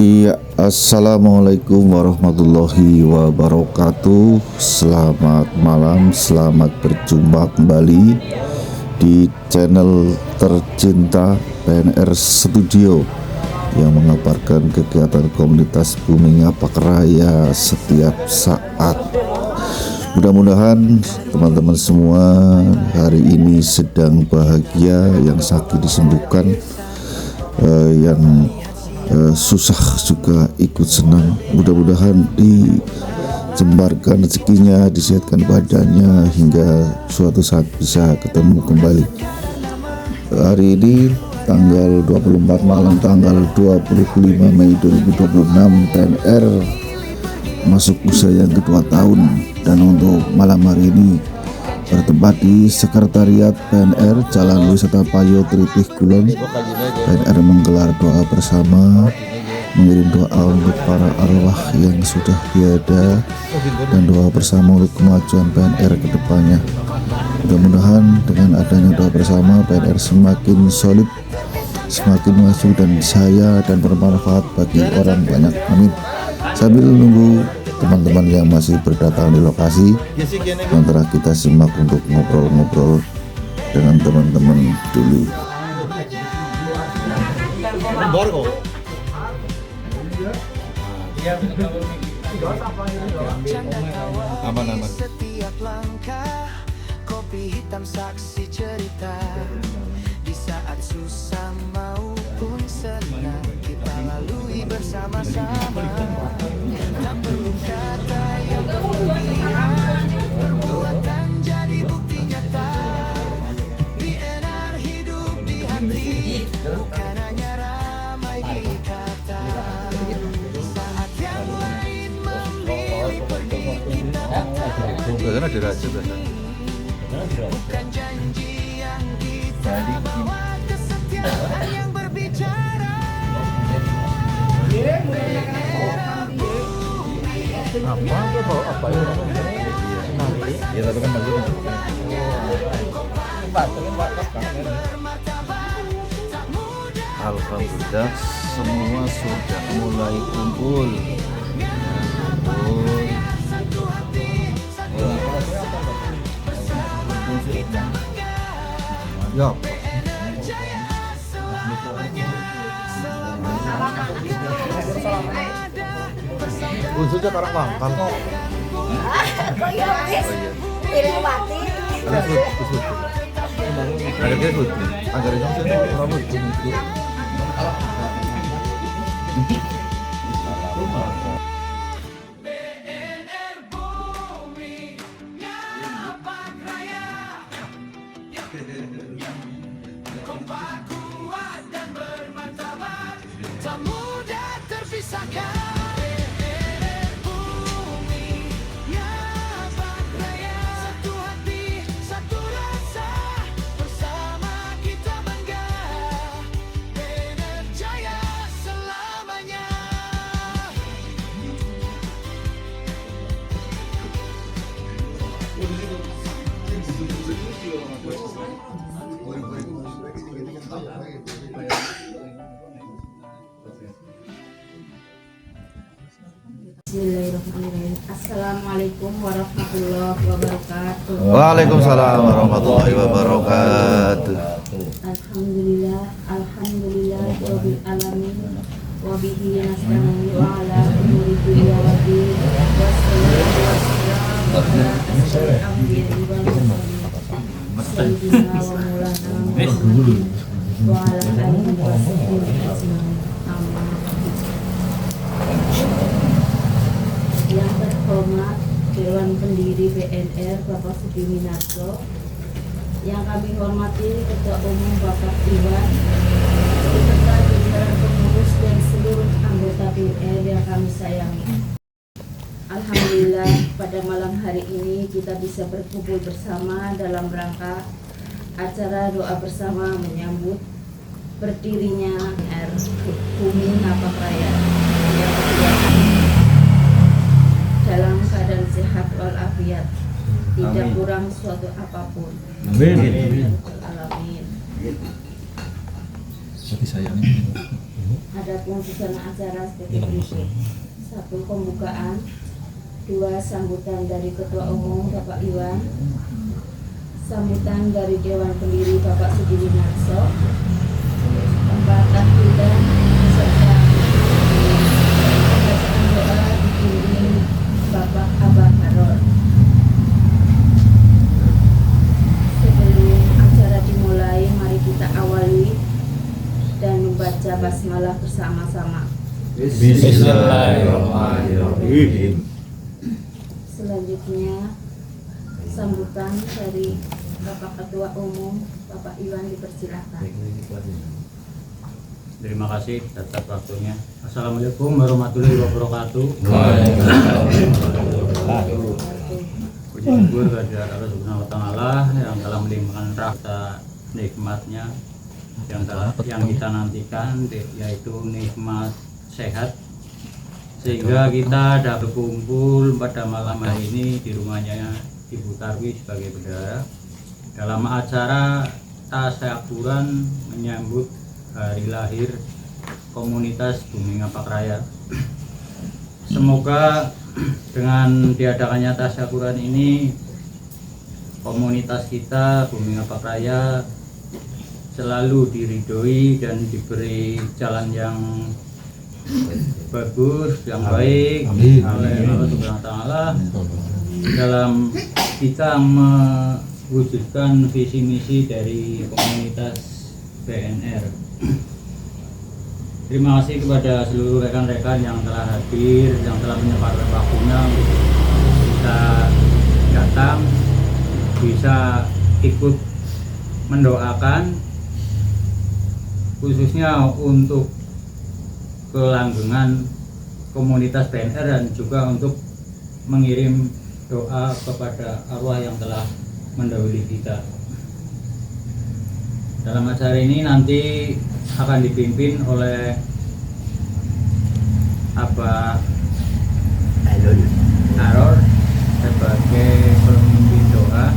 Iya, assalamualaikum warahmatullahi wabarakatuh. Selamat malam, selamat berjumpa kembali di channel tercinta PNR Studio yang mengabarkan kegiatan komunitas Bumi Ngapak Raya setiap saat. Mudah-mudahan teman-teman semua hari ini sedang bahagia, yang sakit disembuhkan, yang susah juga ikut senang. Mudah-mudahan dijembarkan rezekinya, disehatkan badannya hingga suatu saat bisa ketemu kembali. Hari ini tanggal 24 malam tanggal 25 Mei 2026, PNR masuk usia yang kedua tahun, dan untuk malam hari ini bertempat di Sekretariat PNR Jalan Wisata Payo Tritih Kulon. PNR menggelar doa bersama, mengirim doa untuk para arwah yang sudah tiada, dan doa bersama untuk kemajuan PNR ke depannya. Mudah-mudahan dengan adanya doa bersama, PNR semakin solid, semakin maju dan jaya dan bermanfaat bagi orang banyak. Amin. Sambil menunggu teman-teman yang masih berdatang di lokasi, sementara kita simak untuk ngobrol-ngobrol dengan teman-teman dulu. Aman-aman. Setiap langkah, kopi hitam saksi cerita. Di saat susah maupun senang, kita lalui bersama-sama. Tak perlu kata yang berlebihan, perbuatan jadi bukti nyata. PNR hidup di hati, bukan hanya ramai di kata. Saat yang lain memilih pergi, kita datang. Biasanya ada raja biasanya. Bukan janji yang kita bawa, kesetiaan yang berbicara. Apa ya? Ya tapi kan bagus. Alhamdulillah semua sudah mulai kumpul. Ya. Unsurnya karang pangkal kok. Kok ya wis? Piring batik. Ada sud. Ada dia sud. Agar yang saya rambut itu. Kompak, kuat dan bermartabat, tak mudah terpisahkan. Bismillahirrahmanirrahim. Assalamualaikum warahmatullahi wabarakatuh. Waalaikumsalam warahmatullahi wabarakatuh. Alhamdulillah, alhamdulillah rabbil alamin. Wa bihi nasta'in wa ala umuri dunya wa din. Wassalatu wassalamu ala asyrofil anbiya'i wal mursalin. Sayyidina wa maulana Muhammadin wa ala alihi wa sahbihi ajma'in. BNR Bapak Sudiminarso, yang kami hormati Ketua Umum Bapak Iwan, beserta jajaran pengurus dan seluruh anggota BNR yang kami sayangi. Alhamdulillah pada malam hari ini kita bisa berkumpul bersama dalam rangka acara doa bersama menyambut berdirinya Bumi Ngapak Raya yang dalam keadaan sehat walafiat, tidak kurang suatu apapun. Amin. Alamin. Jadi sayangnya. Adapun susunan acara seperti berikut: 1. Pembukaan, 2. Sambutan dari Ketua Umum Bapak Iwan, sambutan dari Dewan Pendiri Bapak Sudiminarso, 4. Tahlilan serta bacaan doa dipimpin Bapak Abah Haror. Sebelum acara dimulai, mari kita awali dan membaca basmalah bersama-sama. Bismillahirrahmanirrahim. Selanjutnya sambutan dari Bapak Ketua Umum Bapak Iwan, dipersilakan. Terima kasih atas waktunya. Assalamualaikum warahmatullahi wabarakatuh. Puji syukur kehadirat Allah Subhanahu wa Ta'ala yang telah melimpahkan rahmat nikmatnya yang kita nantikan, yaitu nikmat sehat, sehingga kita dapat berkumpul pada malam hari ini di rumahnya Ibu Tarwi sebagai bendahara dalam acara tasyakuran menyambut hari lahir komunitas Bumi Ngapak Raya. Semoga dengan diadakannya tasyakuran ini, komunitas kita Bumi Ngapak Raya selalu diridhoi dan diberi jalan yang bagus, yang baik oleh Allah Subhanahu wa Ta'ala dalam kita mewujudkan visi misi dari komunitas BNR. Terima kasih kepada seluruh rekan-rekan yang telah hadir, yang telah menyempatkan waktunya untuk kita datang, bisa ikut mendoakan, khususnya untuk kelanggengan komunitas BNR dan juga untuk mengirim doa kepada arwah yang telah mendahului kita. Dalam acara ini nanti akan dipimpin oleh Abah Haror sebagai pemimpin doa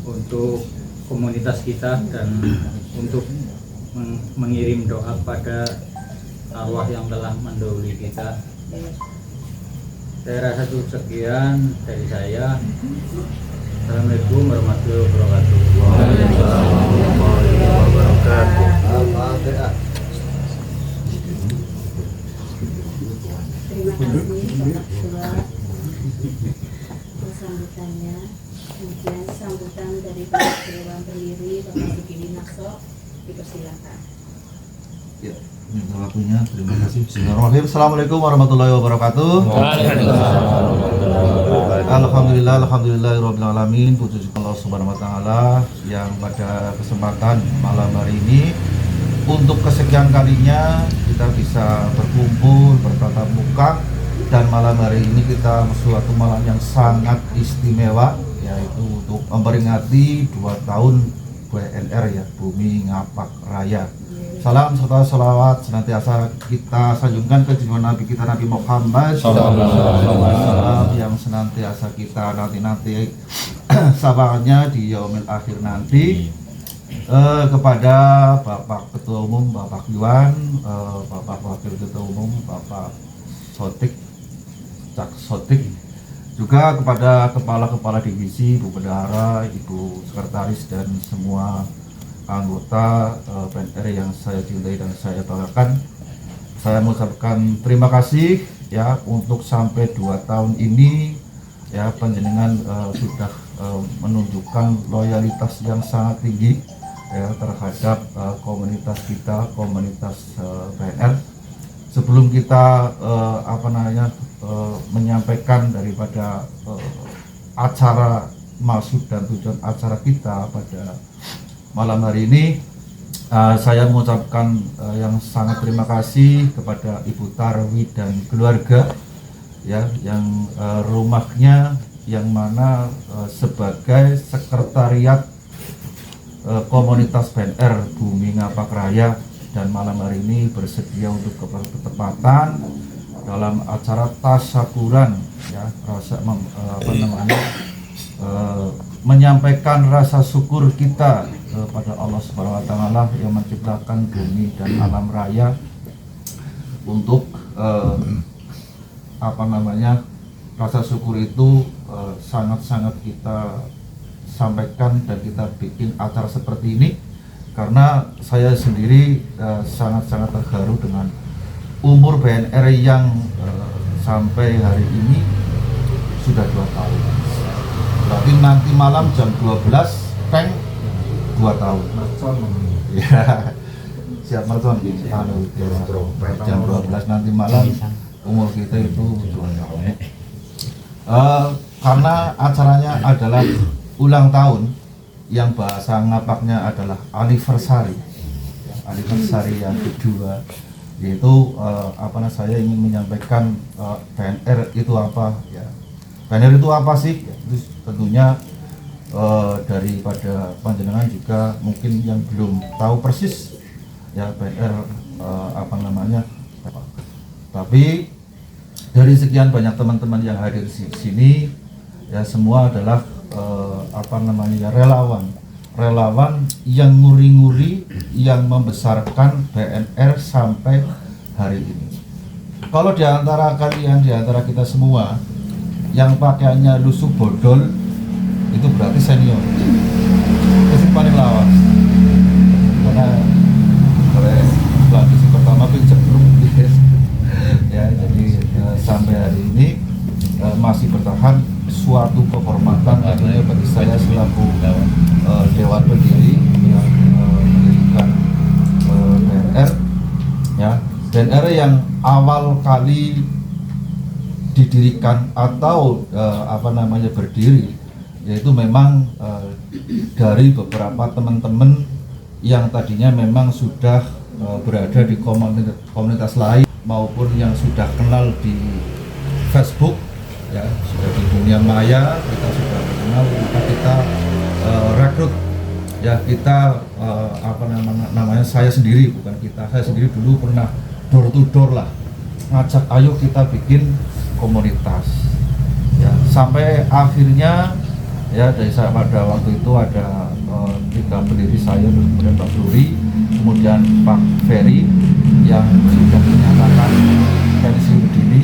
untuk komunitas kita dan untuk mengirim doa kepada arwah yang telah mendahului kita. Saya rasa cukup sekian dari saya. Assalamualaikum warahmatullahi wabarakatuh. Terima kasih Bapak Ketua untuk sambutannya. Kemudian sambutan dari Bapak Dewan Pendiri Bapak Sudiminarso, dipersilakan. Ya, minta waktunya. Terima kasih. Bismillahirrahmanirrahim. Assalamualaikum warahmatullahi wabarakatuh. Alhamdulillahirabbil alamin. Puji syukur Allah Subhanahu wa Ta'ala yang pada kesempatan malam hari ini untuk kesekian kalinya kita bisa berkumpul bertatap muka, dan malam hari ini kita suatu malam yang sangat istimewa, yaitu untuk memperingati 2 tahun BNR ya, Bumi Ngapak Raya. Salam serta salawat senantiasa kita sanjungkan ke junjungan Nabi kita Nabi Muhammad yang senantiasa kita nanti sabarnya di yaumil akhir nanti. Kepada Bapak Ketua Umum Bapak Iwan, Bapak Wakil Ketua Umum Bapak Cak Sotik, juga kepada kepala-kepala divisi, Bu Bendahara, Ibu Sekretaris, dan semua anggota BNR yang saya cintai dan saya banggakan. Saya mengucapkan terima kasih ya untuk sampai 2 tahun ini ya, panjenengan sudah menunjukkan loyalitas yang sangat tinggi ya terhadap komunitas kita, komunitas BNR. Sebelum kita menyampaikan daripada acara maksud dan tujuan acara kita pada malam hari ini. Saya mengucapkan yang sangat terima kasih kepada Ibu Tarwi dan keluarga ya, yang rumahnya yang mana sebagai sekretariat komunitas BNR Bumi Ngapak Raya dan malam hari ini bersedia untuk bertepatan dalam acara tasyakuran ya, menyampaikan rasa syukur kita pada Allah Subhanahu wa taala yang menciptakan bumi dan alam raya untuk rasa syukur itu sangat-sangat kita sampaikan dan kita bikin acara seperti ini karena saya sendiri sangat-sangat terharu dengan umur BNR yang sampai hari ini sudah 2 tahun. Berarti nanti malam jam 12 tank 2 tahun. Ya. Siap mercon jam 12 nanti malam umur kita itu 2 tahun. Karena acaranya adalah ulang tahun yang bahasa ngapaknya adalah anniversary yang kedua, yaitu saya ingin menyampaikan BNR itu apa ya. BNR itu apa sih? Itu tentunya daripada panjenengan juga mungkin yang belum tahu persis ya BNR tapi dari sekian banyak teman-teman yang hadir di sini ya, semua adalah relawan yang nguri-nguri yang membesarkan BNR sampai hari ini. Kalau diantara kalian, diantara kita semua yang pakaiannya lusuh bodol itu berarti senior. Itu paling lawas. Karena tradisi pertama pinjam ya, jadi sampai hari ini masih bertahan suatu kehormatan tentunya bagi saya selaku Dewan Pendiri yang mendirikan BNR ya. BNR yang awal kali didirikan atau berdiri yaitu memang dari beberapa teman-teman yang tadinya memang sudah berada di komunitas lain maupun yang sudah kenal di Facebook ya, sudah di dunia maya kita sudah kenal, maka kita rekrut ya, kita saya sendiri dulu pernah door to door lah, ngajak ayo kita bikin komunitas ya, sampai akhirnya ya dari saya pada waktu itu ada 3 pendiri saya, kemudian Pak Fluri, kemudian Pak Ferry yang sudah menyatakan pensiun dini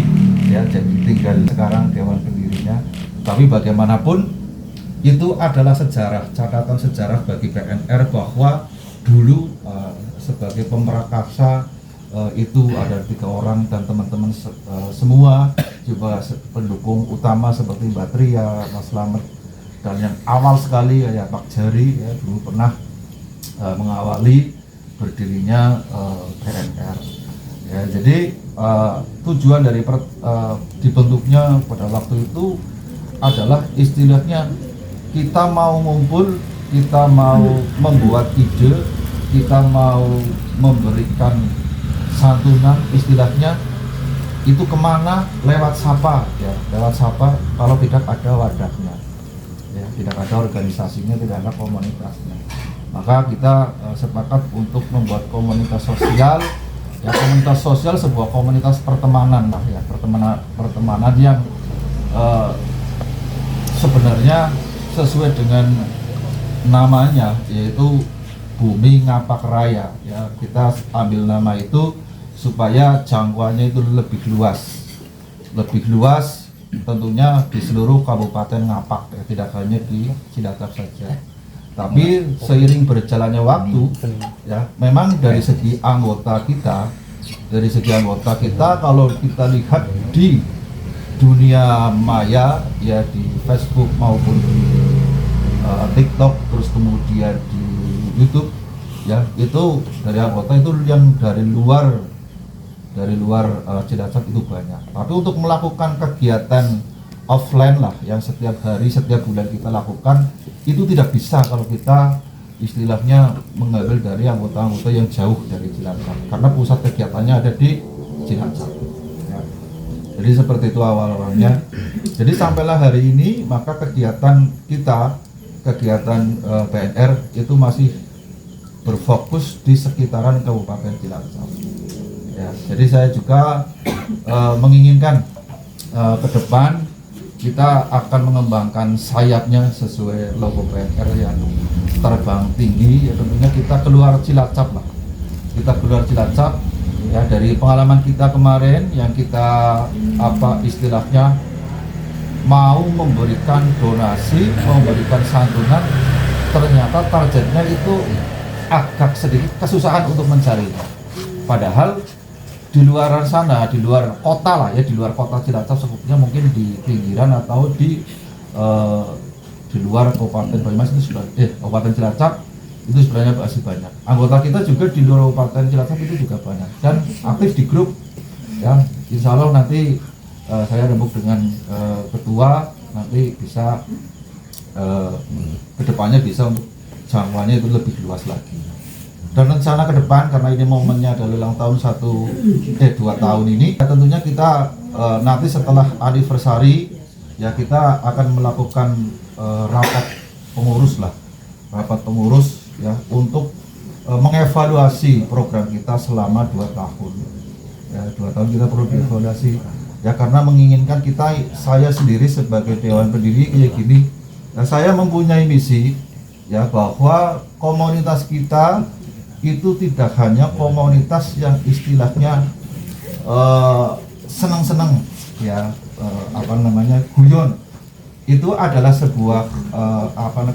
ya, jadi tinggal sekarang dewan pendirinya. Tapi bagaimanapun itu adalah sejarah, catatan sejarah bagi BNR bahwa dulu sebagai pemrakarsa itu ada 3 orang dan teman-teman semua juga pendukung utama seperti Mbak Tria, Mas Slamet, dan yang awal sekali ya Pak Jari ya, dulu pernah mengawali berdirinya BNR ya. Jadi tujuan dari dibentuknya pada waktu itu adalah istilahnya kita mau ngumpul, kita mau membuat ide, kita mau memberikan santunan, istilahnya itu kemana, lewat sapa ya, lewat sapa. Kalau tidak ada wadahnya ya, tidak ada organisasinya, tidak ada komunitasnya, maka kita sepakat untuk membuat komunitas sosial ya. Komunitas sosial sebuah komunitas pertemanan lah ya, pertemanan yang sebenarnya sesuai dengan namanya, yaitu Bumi Ngapak Raya ya. Kita ambil nama itu supaya jangkauannya itu lebih luas tentunya di seluruh Kabupaten Ngapak ya, tidak hanya di Cilacap saja. Tapi seiring berjalannya waktu ya, memang dari segi anggota kita kalau kita lihat di dunia maya ya, di Facebook maupun di TikTok, terus kemudian di YouTube ya, itu dari anggota itu yang dari luar dari luar Cilacap itu banyak. Tapi untuk melakukan kegiatan offline lah yang setiap hari, setiap bulan kita lakukan, itu tidak bisa kalau kita istilahnya mengambil dari anggota-anggota yang jauh dari Cilacap, karena pusat kegiatannya ada di Cilacap ya. Jadi seperti itu awal-awalnya. Jadi sampailah hari ini, maka kegiatan kita, kegiatan PNR itu masih berfokus di sekitaran Kabupaten Cilacap ya. Jadi saya juga menginginkan ke depan kita akan mengembangkan sayapnya sesuai logo PNR yang terbang tinggi ya. Tentunya kita keluar Cilacap lah, kita keluar Cilacap ya. Dari pengalaman kita kemarin yang kita istilahnya mau memberikan donasi, memberikan santunan, ternyata targetnya itu agak sedikit kesusahan untuk mencarinya. Padahal di luar sana, di luar kota lah ya, di luar kota Cilacap sebetulnya mungkin di pinggiran atau di luar Kabupaten Banyumas itu sudah Kabupaten Cilacap itu sebenarnya masih banyak. Anggota kita juga di luar Kabupaten Cilacap itu juga banyak dan aktif di grup ya. Insya Allah nanti saya rembuk dengan ketua, nanti bisa kedepannya bisa untuk jangkauannya itu lebih luas lagi. Dan rencana ke depan, karena ini momennya adalah ulang tahun 2 tahun ini, tentunya kita nanti setelah anniversary ya, kita akan melakukan rapat pengurus lah, rapat pengurus ya, untuk mengevaluasi program kita selama 2 tahun ya. 2 tahun kita perlu dievaluasi ya, karena menginginkan saya sendiri sebagai Dewan Pendiri kayak gini ya, saya mempunyai misi ya, bahwa komunitas kita itu tidak hanya komunitas yang istilahnya senang-senang ya, guyon. Itu adalah sebuah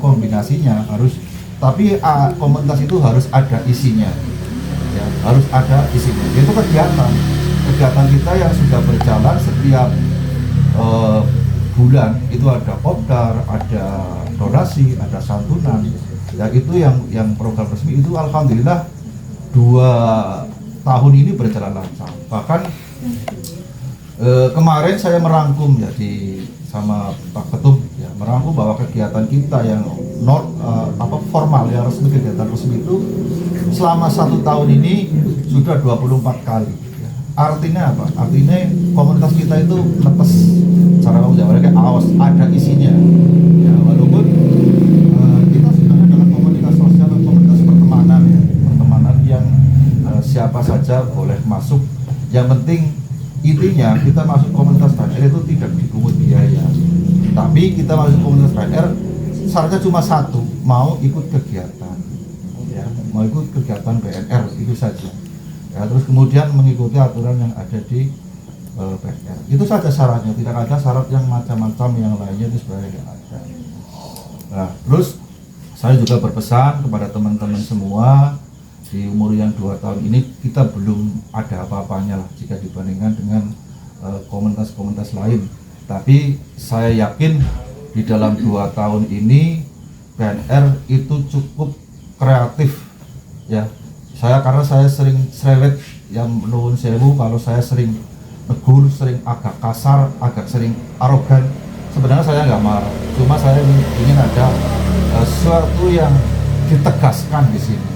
kombinasinya harus, tapi komunitas itu harus ada isinya ya, harus ada isinya. Itu kegiatan kita yang sudah berjalan setiap bulan, itu ada kopdar, ada donasi, ada santunan ya. Itu yang program resmi itu alhamdulillah 2 tahun ini berjalan lancar. Bahkan kemarin saya merangkum ya sama Pak Ketum ya, merangkum bahwa kegiatan kita yang formal, yang resmi, kegiatan resmi itu selama 1 tahun ini sudah 24 kali ya. Artinya apa? Artinya komunitas kita itu netes, cara ngomong Jawa kayak awas, ada isinya ya. Walaupun kita sebenarnya adalah komunitas sosial, komunitas pertemanan ya, pertemanan yang siapa saja boleh masuk. Yang penting intinya kita masuk komunitas PNR itu tidak dipungut biaya, tapi kita masuk komunitas PNR syaratnya cuma satu, mau ikut kegiatan ya, mau ikut kegiatan PNR itu saja ya. Terus kemudian mengikuti aturan yang ada di PNR, itu saja syaratnya, tidak ada syarat yang macam-macam yang lainnya, itu sebenarnya tidak ada. Nah, terus saya juga berpesan kepada teman-teman semua, di umur yang 2 tahun ini kita belum ada apa-apanya lah jika dibandingkan dengan komunitas-komunitas lain. Tapi saya yakin di dalam 2 tahun ini PNR itu cukup kreatif ya. Karena saya sering srewet yang nuwun sewu, kalau saya sering negur, sering agak kasar, agak sering arogan. Sebenarnya saya nggak marah, cuma saya ingin ada sesuatu yang ditegaskan di sini.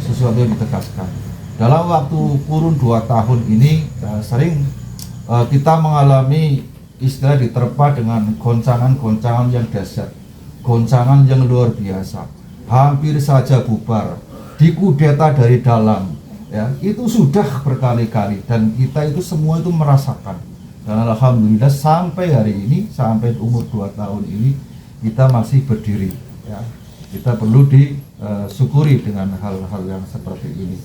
Sesuatu yang ditegaskan. Dalam waktu kurun 2 tahun ini sering kita mengalami istilah diterpa dengan goncangan-goncangan yang dahsyat, goncangan yang luar biasa, hampir saja bubar, dikudeta dari dalam ya. Itu sudah berkali-kali dan kita itu semua itu merasakan. Dan alhamdulillah sampai hari ini, sampai umur 2 tahun ini kita masih berdiri ya. Kita perlu disyukuri dengan hal-hal yang seperti ini.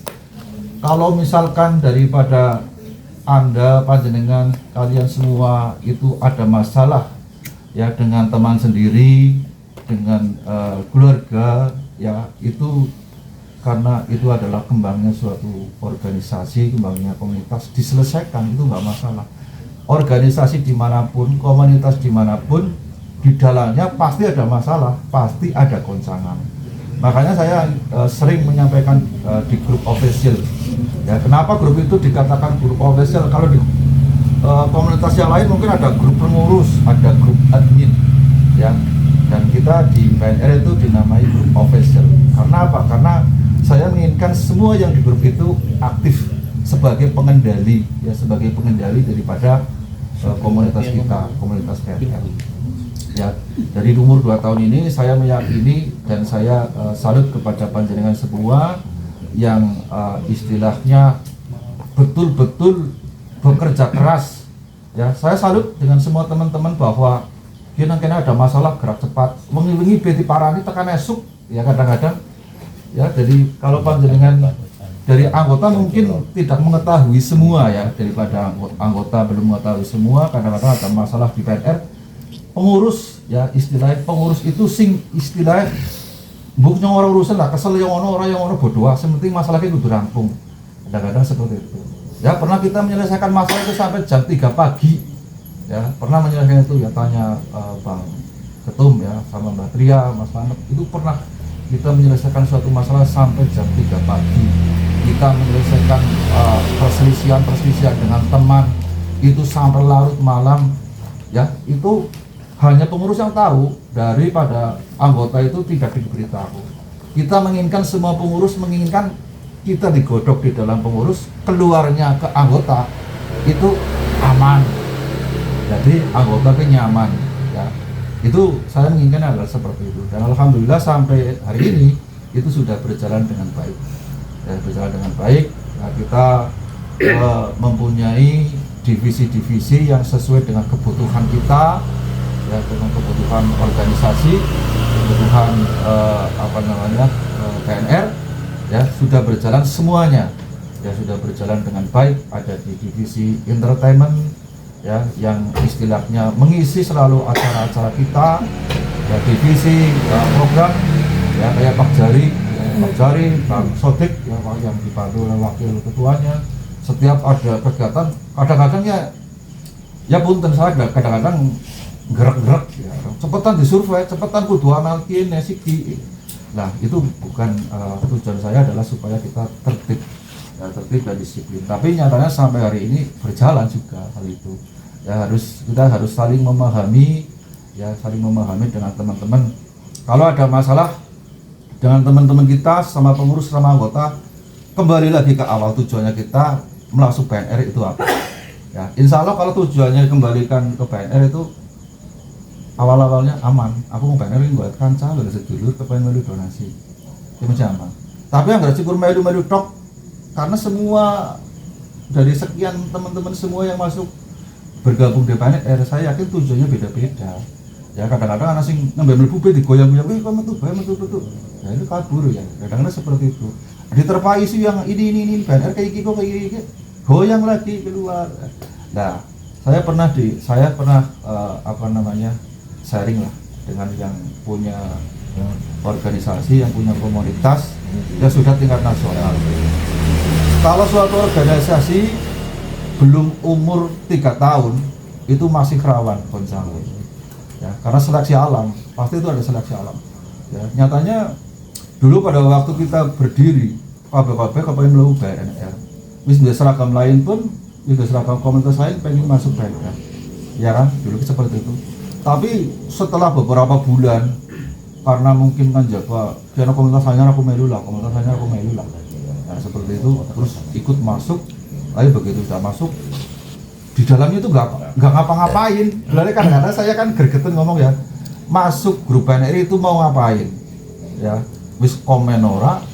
Kalau misalkan daripada Anda, panjenengan, kalian semua itu ada masalah ya dengan teman sendiri, dengan keluarga ya, itu karena itu adalah kembangnya suatu organisasi, kembangnya komunitas, diselesaikan, itu nggak masalah. Organisasi dimanapun, komunitas dimanapun, di dalamnya pasti ada masalah, pasti ada goncangan. Makanya saya sering menyampaikan di grup official Ya, kenapa grup itu dikatakan grup official? Kalau di komunitas yang lain mungkin ada grup pengurus, ada grup admin, ya. Dan kita di PNR itu dinamai grup official. Karena apa? Karena saya menginginkan semua yang di grup itu aktif sebagai pengendali, ya, sebagai pengendali daripada komunitas kita, komunitas PNR. Ya, dari umur 2 tahun ini saya meyakini dan saya salut kepada panjenengan semua yang istilahnya betul-betul bekerja keras. Ya, saya salut dengan semua teman-teman bahwa kena ada masalah gerak cepat, wengi-wengi beti parani tekan esuk, ya kadang-kadang. Ya, jadi kalau panjenengan dari anggota mungkin tidak mengetahui semua, ya, daripada anggota belum mengetahui semua, kadang-kadang ada masalah di PNR. Pengurus, ya, istilahnya pengurus itu sing istilahnya buknya orang urusan lah, kesel yang orang bodoh, sementing masalahnya kudu rampung. Kadang-kadang seperti itu. Ya, pernah kita menyelesaikan masalah itu sampai jam 3 pagi. Ya, pernah menyelesaikan itu, ya, tanya Bang Ketum, ya, sama Mbak Tria, Mas Lamet, itu pernah kita menyelesaikan suatu masalah sampai jam 3 pagi. Kita menyelesaikan perselisihan dengan teman itu sampai larut malam. Ya, itu hanya pengurus yang tahu, daripada anggota itu tidak diberitahu. Kita menginginkan semua pengurus menginginkan kita digodok di dalam pengurus, keluarnya ke anggota itu aman. Jadi anggota nyaman, ya. Itu saya menginginkan adalah seperti itu. Dan alhamdulillah sampai hari ini itu sudah berjalan dengan baik. Ya, berjalan dengan baik. Nah, kita mempunyai divisi-divisi yang sesuai dengan kebutuhan kita, ya, dengan kebutuhan organisasi, kebutuhan PNR, ya, sudah berjalan semuanya, ya, sudah berjalan dengan baik. Ada di divisi entertainment, ya, yang istilahnya mengisi selalu acara-acara kita, ya, divisi program, ya, kayak Pak Jari, Bang Sodik, ya, yang dipandu oleh wakil ketuanya. Setiap ada kegiatan, kadang-kadang ya punten saya kadang-kadang gerak-gerak, ya, cepetan disurvei, cepetan kudu amal kene siki. Nah, itu bukan tujuan saya adalah supaya kita tertib, ya, tertib dan disiplin. Tapi nyatanya sampai hari ini berjalan juga hal itu. Ya, kita harus saling memahami, ya, saling memahami dengan teman-teman. Kalau ada masalah dengan teman-teman kita, sama pengurus, sama anggota, kembali lagi ke awal tujuannya kita masuk PNR itu apa? Ya, insya Allah kalau tujuannya kembalikan ke PNR itu awal-awalnya aman. Aku mau PNR ini buat kanca, udah sedulur, kepengen melu donasi, itu masih aman. Tapi yang nggak syukur melu tok, karena semua dari sekian teman-teman semua yang masuk bergabung di PNR, saya yakin tujuannya beda-beda. Ya, kadang-kadang anak sing ngambil mlebu digoyang-goyang, kamu tuh bayar betul. Ya, itu kabur, ya. Kadang-kadang seperti itu. Diterpa isu yang ini PNR kayak gini, goyang lagi keluar. Nah, saya pernah sharing lah dengan yang punya organisasi, yang punya komunitas, ya, sudah tingkat nasional. Kalau suatu organisasi belum umur 3 tahun itu masih rawan goncangan, ya, karena seleksi alam, pasti itu ada seleksi alam. Ya, nyatanya dulu pada waktu kita berdiri, kabeh kepengen mlebu PNR. Wis duwe seragam lain pun, wis seragam komunitas lain pengen masuk PNR. Ya kan, dulu seperti itu. Tapi setelah beberapa bulan, karena mungkin kan jaga, karena komunitas lainnya aku melu lah. Nah, seperti itu, terus ikut masuk. Lalu begitu sudah masuk, di dalamnya itu nggak ngapa-ngapain. Lalu kadang-kadang saya kan gregetan ngomong, ya, masuk grup PNR itu mau ngapain? Ya, wis komen ora,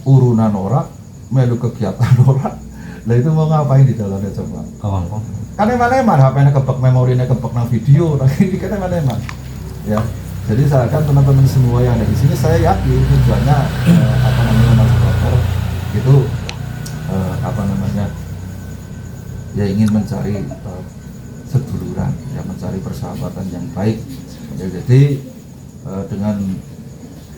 urunan ora, melu kegiatan ora. Lah itu mau ngapain di dalamnya coba? Kan eman-eman HP-nya kebek, memorinya kebek nang video, ini kan eman-eman. Ya, jadi saya kan teman-teman semua yang ada di sini, saya yakin tujuannya Mas Dokter itu ya ingin mencari seduluran, ya, mencari persahabatan yang baik. Ya, jadi dengan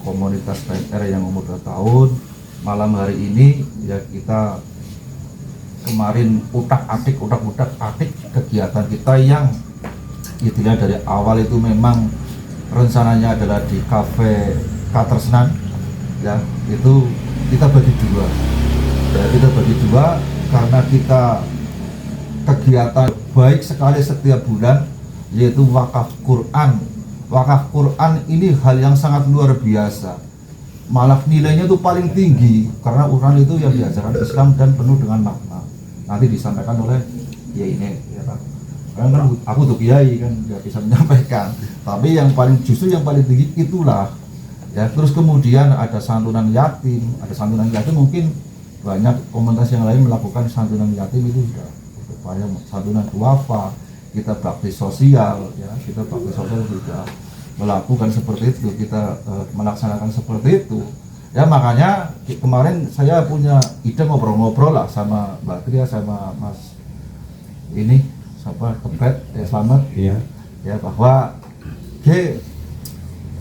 komunitas PNR yang umur 2 tahun, malam hari ini, ya, kita kemarin utak-atik kegiatan kita yang idealnya dari awal itu memang rencananya adalah di kafe Katersnan, ya, itu kita bagi 2. Ya, kita bagi dua karena kita kegiatan baik sekali setiap bulan, yaitu wakaf Quran. Wakaf Quran ini hal yang sangat luar biasa, malah nilainya itu paling tinggi karena Quran itu yang diajarkan Islam dan penuh dengan makna. Nanti disampaikan oleh Kiai ini, ya kan? Karena kan aku tuh Kiai kan nggak bisa menyampaikan, tapi yang paling justru yang paling tinggi itulah. Ya, terus kemudian ada santunan yatim, mungkin banyak komunitas yang lain melakukan santunan yatim itu sudah upaya santunan duafa, kita bakti sosial, ya kita bakti sosial juga melakukan seperti itu, kita melaksanakan seperti itu. Ya makanya kemarin saya punya ide ngobrol-ngobrol lah sama Mbak Tria sama Mas ini siapa Tebet Selamat, Iya. ya bahwa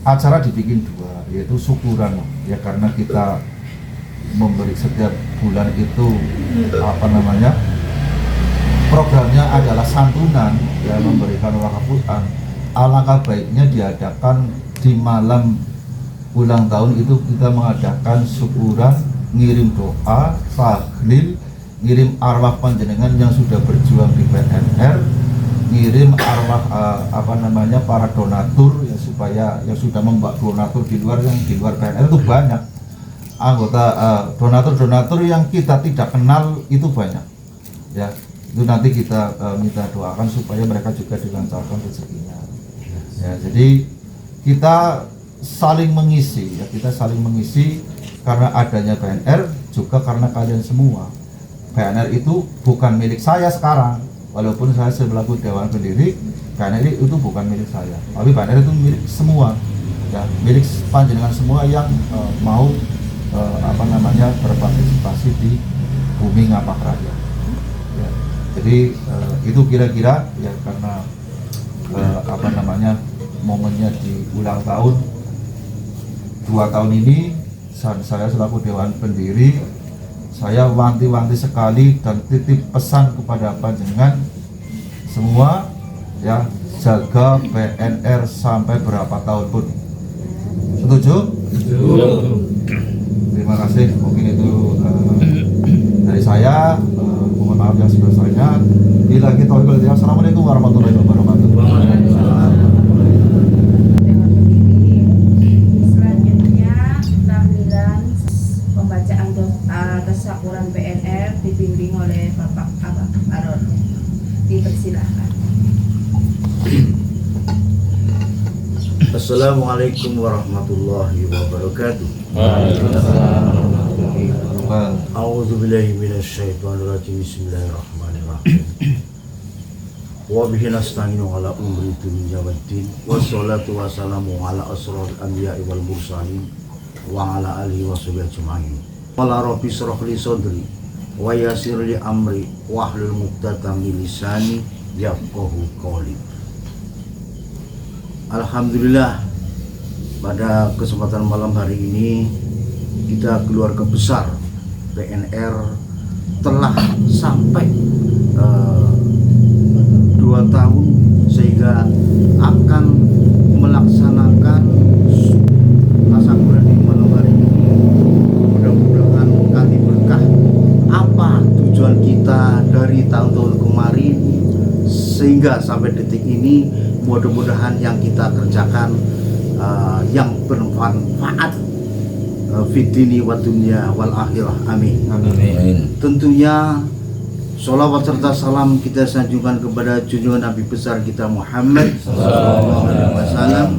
acara dibikin dua, yaitu syukuran ya karena kita memberi setiap bulan itu programnya adalah santunan, ya memberikan wakaf Quran. Alangkah baiknya diadakan di malam ulang tahun itu kita mengadakan syukuran, ngirim doa, tahlil, ngirim arwah panjenengan yang sudah berjuang di PNR, ngirim arwah para donatur ya supaya yang sudah membuat donatur di luar PNR itu banyak. Anggota donatur yang kita tidak kenal itu banyak, ya itu nanti kita minta doakan supaya mereka juga dilancarkan rezekinya, ya jadi kita saling mengisi, ya kita saling mengisi karena adanya PNR juga karena kalian semua. PNR itu bukan milik saya sekarang, walaupun saya selaku Dewan Pendiri, PNR itu bukan milik saya, tapi PNR itu milik semua, ya milik panjenengan semua yang mau berpartisipasi di Bumi Ngapak Raya. Ya, jadi itu kira-kira ya karena momennya di ulang tahun 2 tahun ini, saya selaku Dewan Pendiri, saya wanti-wanti sekali dan titip pesan kepada panjenengan semua, ya jaga PNR sampai berapa tahun pun. Setuju? Terima kasih, mungkin itu dari saya. Mohon maaf yang sebesar-besarnya. Bila kita Assalamualaikum warahmatullahi wabarakatuh. Selanjutnya tahlilan pembacaan tasyakuran PNR dibimbing oleh Bapak Abah Aron. Dipersilahkan. Assalamualaikum warahmatullahi wabarakatuh. A'udzubillahi minasyaitonirrajim. Bismillahirrahmanirrahim. Wa bihi nasta'inu ala umri dunya waddin. Wassalatu wassalamu ala asroril anbiya'i wal mursalin wa ala alihi wa sahbihi ajma'in. Qala rabbi shrah li sadri wa yassir li amri wahlul 'uqdatam min lisani yafqahu qawli. Alhamdulillah, pada kesempatan malam hari ini kita keluarga besar PNR telah sampai 2 tahun sehingga akan melaksanakan tasyakuran di malam hari ini. Mudah-mudahan kali berkah apa tujuan kita dari tahun-tahun kemarin sehingga sampai detik ini, mudah-mudahan yang kita kerjakan yang bermanfaat fitini wa dunya wal akhirah. Amin. Tentunya sholawat serta salam kita sanjungkan kepada junjungan Nabi besar kita Muhammad SAW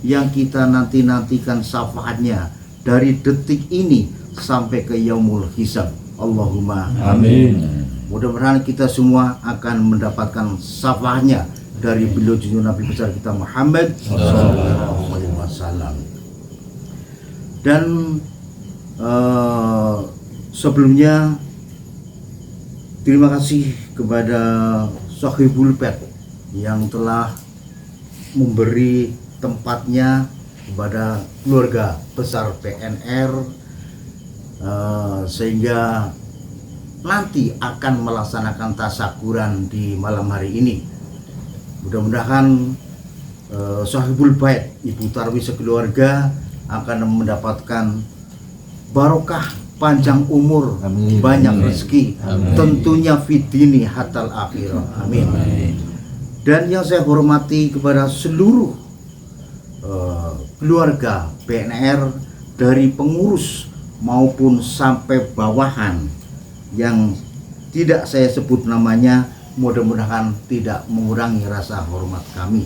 yang kita nantikan syafaatnya dari detik ini sampai ke yaumul hisab. Allahumma amin. Mudah-mudahan kita semua akan mendapatkan syafaatnya dari beliau junjungan Nabi besar kita Muhammad SAW. Dan sebelumnya terima kasih kepada Sohibul Pet yang telah memberi tempatnya kepada keluarga besar PNR sehingga nanti akan melaksanakan tasyakuran di malam hari ini. Mudah-mudahan Sohibul Bait Ibu Tarwi sekeluarga akan mendapatkan barokah panjang umur, Amin. banyak rezeki, tentunya fidini hatal akhirah. Amin. Dan yang saya hormati kepada seluruh keluarga BNR, dari pengurus maupun sampai bawahan yang tidak saya sebut namanya, mudah-mudahan tidak mengurangi rasa hormat kami.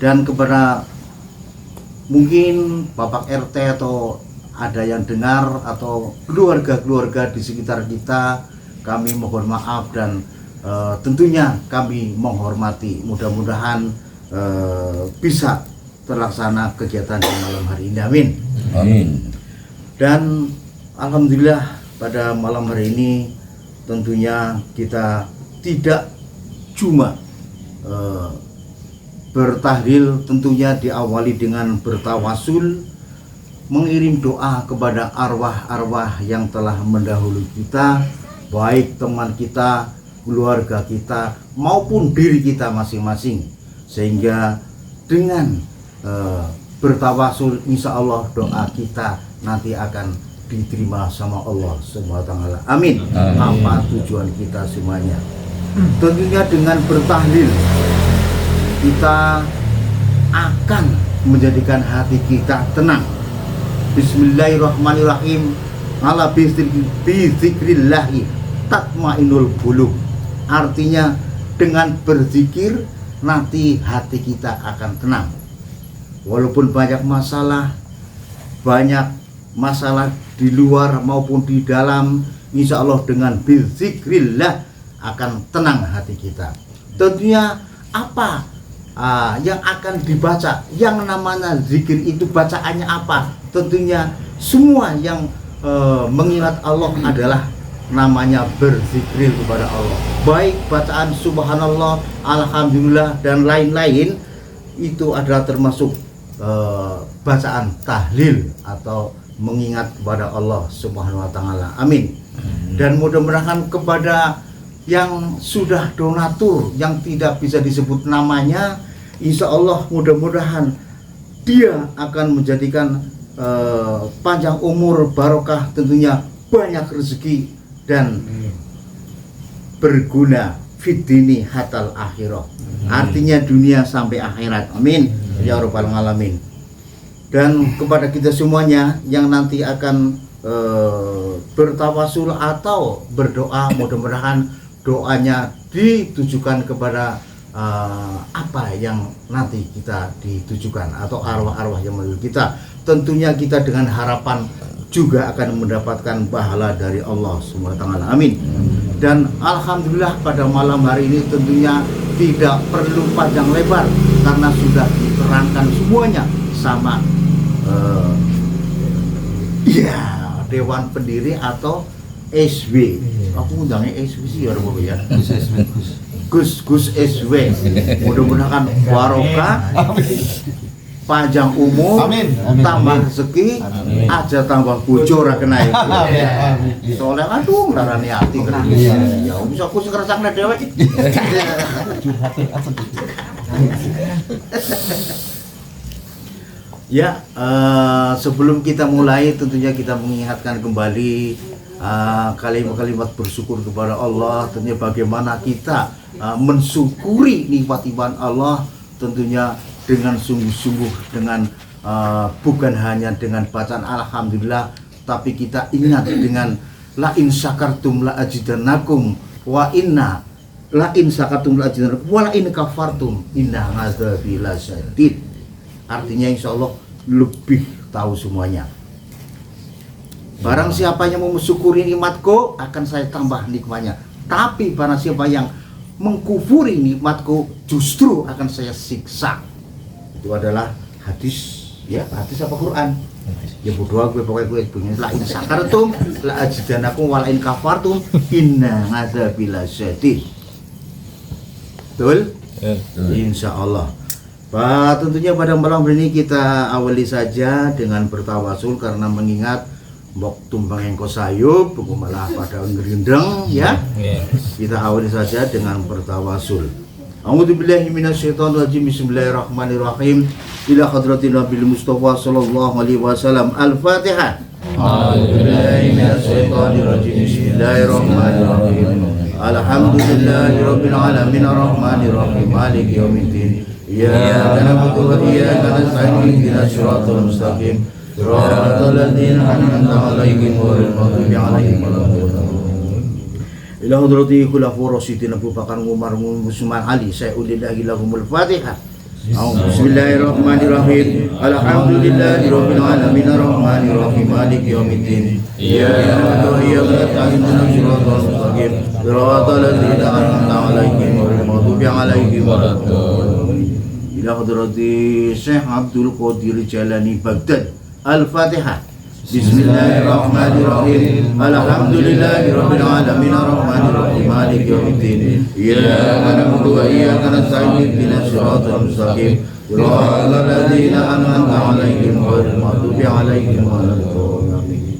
Dan kepada mungkin Bapak RT atau ada yang dengar atau keluarga-keluarga di sekitar kita, kami mohon maaf dan tentunya kami menghormati. Mudah-mudahan bisa terlaksana kegiatan di malam hari ini. Amin. Amin. Dan alhamdulillah pada malam hari ini tentunya kita tidak cuma bertahlil, tentunya diawali dengan bertawasul, mengirim doa kepada arwah-arwah yang telah mendahului kita, baik teman kita, keluarga kita, maupun diri kita masing-masing. Sehingga dengan bertawasul, insya Allah doa kita nanti akan diterima sama Allah SWT. Amin. Apa tujuan kita semuanya? Tentunya dengan bertahlil kita akan menjadikan hati kita tenang. Bismillahirrahmanirrahim. Ala bizikrillahi tatmainul qulub. Artinya dengan berzikir nanti hati kita akan tenang. Walaupun banyak masalah di luar maupun di dalam, insya Allah dengan bizikrillah akan tenang hati kita. Tentunya apa yang akan dibaca, yang namanya zikir itu bacaannya apa? Tentunya semua yang mengingat Allah adalah namanya berzikir kepada Allah. Baik bacaan subhanallah, alhamdulillah dan lain-lain, itu adalah termasuk bacaan tahlil atau mengingat kepada Allah Subhanahu wa taala. Amin. Dan mudah-mudahan kepada yang sudah donatur yang tidak bisa disebut namanya, insya Allah mudah-mudahan dia akan menjadikan panjang umur, barokah, tentunya banyak rezeki dan berguna fitini hatal akhirah. Artinya dunia sampai akhirat. Amin. Ya Rabbal Alamin. Dan kepada kita semuanya yang nanti akan bertawasul atau berdoa, mudah-mudahan doanya ditujukan kepada apa yang nanti kita ditujukan atau arwah-arwah yang menuju kita. Tentunya kita dengan harapan juga akan mendapatkan pahala dari Allah SWT. Amin. Dan alhamdulillah pada malam hari ini tentunya tidak perlu panjang lebar karena sudah diterangkan semuanya sama Dewan Pendiri atau SW. Aku undangnya SW sih ya Bapak ya. Gus SW. Mudah-mudahan barokah, panjang umur, tambah rezeki, aja tambah bojo ra kena itu. Soalnya aduh larani ati kan. Ya bisa aku sing ngrasakne dhewe. Ya, sebelum kita mulai tentunya kita mengingatkan kembali kalimat-kalimat bersyukur kepada Allah. Tentunya bagaimana kita mensyukuri nikmat-nikmat Allah, tentunya dengan sungguh-sungguh, dengan bukan hanya dengan bacaan alhamdulillah, tapi kita ingat dengan la in syakartum la azidannakum wa inna la in syakartum la azidannakum wa la in kafartum inna azabi lasyadid. Artinya insya Allah lebih tahu semuanya. Barang siapa yang mau mensyukuri nikmatku, akan saya tambah nikmatnya. Tapi barang siapa yang mengkufuri nikmatku, justru akan saya siksa. Itu adalah hadis, ya hadis apa Quran? Ya bodoh gue pokoknya gue begini. La in syakartum la azidannakum wa la in kafartum inna azabi lasyadid. Betul? Insya Allah. Pak, tentunya pada malam ini kita awali saja dengan bertawasul karena mengingat mbok tumbang engko sayup, malah pada ngerindeng ya. Kita awali saja dengan bertawasul. A'udzubillahi minasyaitonirrajim. Bismillahirrahmanirrahim. Ila hadratin Nabil Mustafa sallallahu alaihi wasallam. Al-Fatihah. A'udzubillahi minasyaitonirrajim. Bismillahirrahmanirrahim. Alhamdulillahirabbil alamin arrahmanirrahim maliki yaumiddin. Iyyaka na'budu wa iyyaka nasta'in ihdinas siratal mustaqim. Siratal ladzina an'amta 'alaihim ghairil maghdubi 'alaihim waladdallin. Ila hadrati khulafur rasyidin Abu Bakar Umar Utsman Ali Sayyidillah lahumul Fatihah. Bismillahirrahmanirrahim. Alhamdulillahirabbil alamin arrahmanirrahim maliki yaumiddin. Iyyaka na'budu wa iyyaka nasta'in ihdinas siratal mustaqim. Siratal ladzina an'amta 'alaihim ghairil maghdubi 'alaihim waladdallin. Ila hadrati Syekh Abdul Qadir Jalani Baghdad. Al-Fatihah. Bismillahirrahmanirrahim. Alhamdulillahirabbil alamin arrahmanirrahim maliki yaumiddin. Iyyaka na'budu wa iyyaka nasta'in ihdinas siratal mustaqim. Siratal ladzina an'amta 'alaihim ghairil maghdubi 'alaihim waladdallin.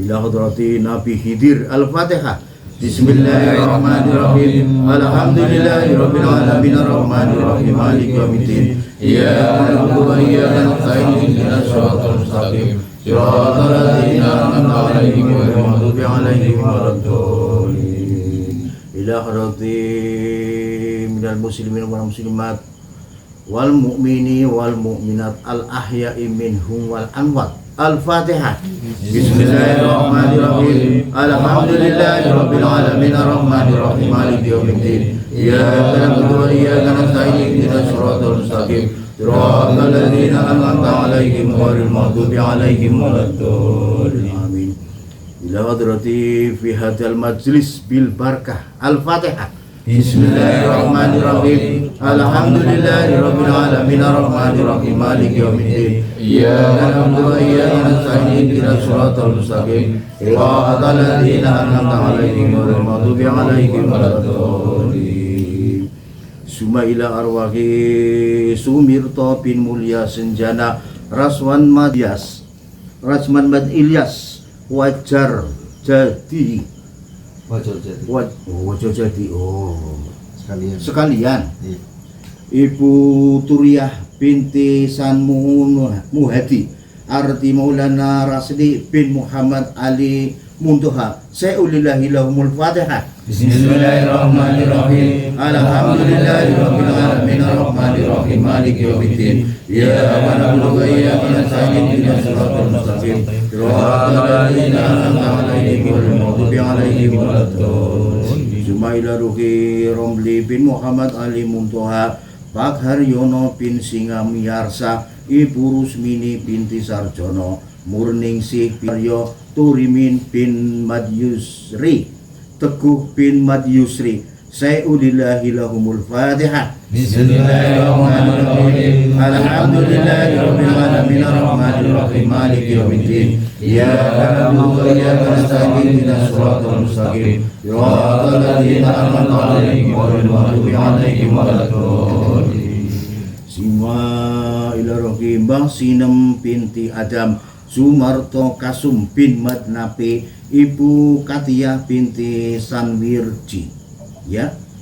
Ila hadrati Nabi Khidir. Al-Fatihah. Bismillahirrahmanirrahim. Alhamdulillahirabbil alamin arrahmanirrahim maliki yaumiddin. Iyyaka na'budu wa iyyaka nasta'in ihdinas siratal mustaqim. Siratal ladzina an'amta 'alaihim ghairil maghdubi 'alaihim waladdallin. Ila hadrati minal muslimin wal muslimat wal mu'mini wal mu'minat al ahya'i minhum wal amwat. Al-Fatihah. Bismillahirrahmanirrahim. Alhamdulillahirabbil alamin arrahmanirrahim maliki yaumiddin. Iyyaka na'budu wa iyyaka nasta'in ihdinas siratal mustaqim. Siratal ladzina an'amta 'alaihim ghairil maghdubi 'alaihim waladdallin. Amin. Ila hadrati fi hadzal majlis bil barakah. Al-Fatihah. Bismillahirrahmanirrahim. Alhamdulillahirabbil alamin arrahmanirrahim maliki yaumiddin. Iyyaka na'budu wa iyyaka nasta'in ihdinas siratal mustaqim. Siratal ladzina an'amta 'alaihim ghairil maghdubi 'alaihim waladdallin. Suma ila arwahi Sumirto bin Mulya Senjana Rasman Mad Ilyas Wajar Jadi Wajar Jadi sekalian. Ibu Turiah binti San Muhadi Arti Maulana Rasdi bin Muhammad Ali Muntaha Sayyulillahi lahumul Fatihah. Bismillahirrahmanirrahim. Alhamdulillahirabbil alamin arrahmanirrahim maliki yaumiddin. Iyyaka na'budu wa iyyaka nasta'in ihdinas siratal mustaqim. Siratal ladzina an'amta 'alaihim ghairil maghdubi 'alaihim waladdallin. Jumaila Ruhi Romli bin Muhammad Ali Muntaha Pak Haryono bin Singamiyarsa Ibu Rusmini binti Sarjono Murningsih bin Aryo Turimin bin Madyusri Teguh bin Madyusri Sayyulillahi lahumul Fatihah. Bismillahirrahmanirrahim. Alhamdulillahirabbil alamin arrahmanirrahim maliki yaumiddin. Iyyaka na'budu wa iyyaka nasta'in ihdinas siratal mustaqim. Siratal ladzina an'amta 'alaihim ghairil maghdubi 'alaihim waladdallin. Sima ila rohi Mbah Sinem binti Adam Sumarto Kasum bin Madnape Ibu Katiyah binti Sanwirji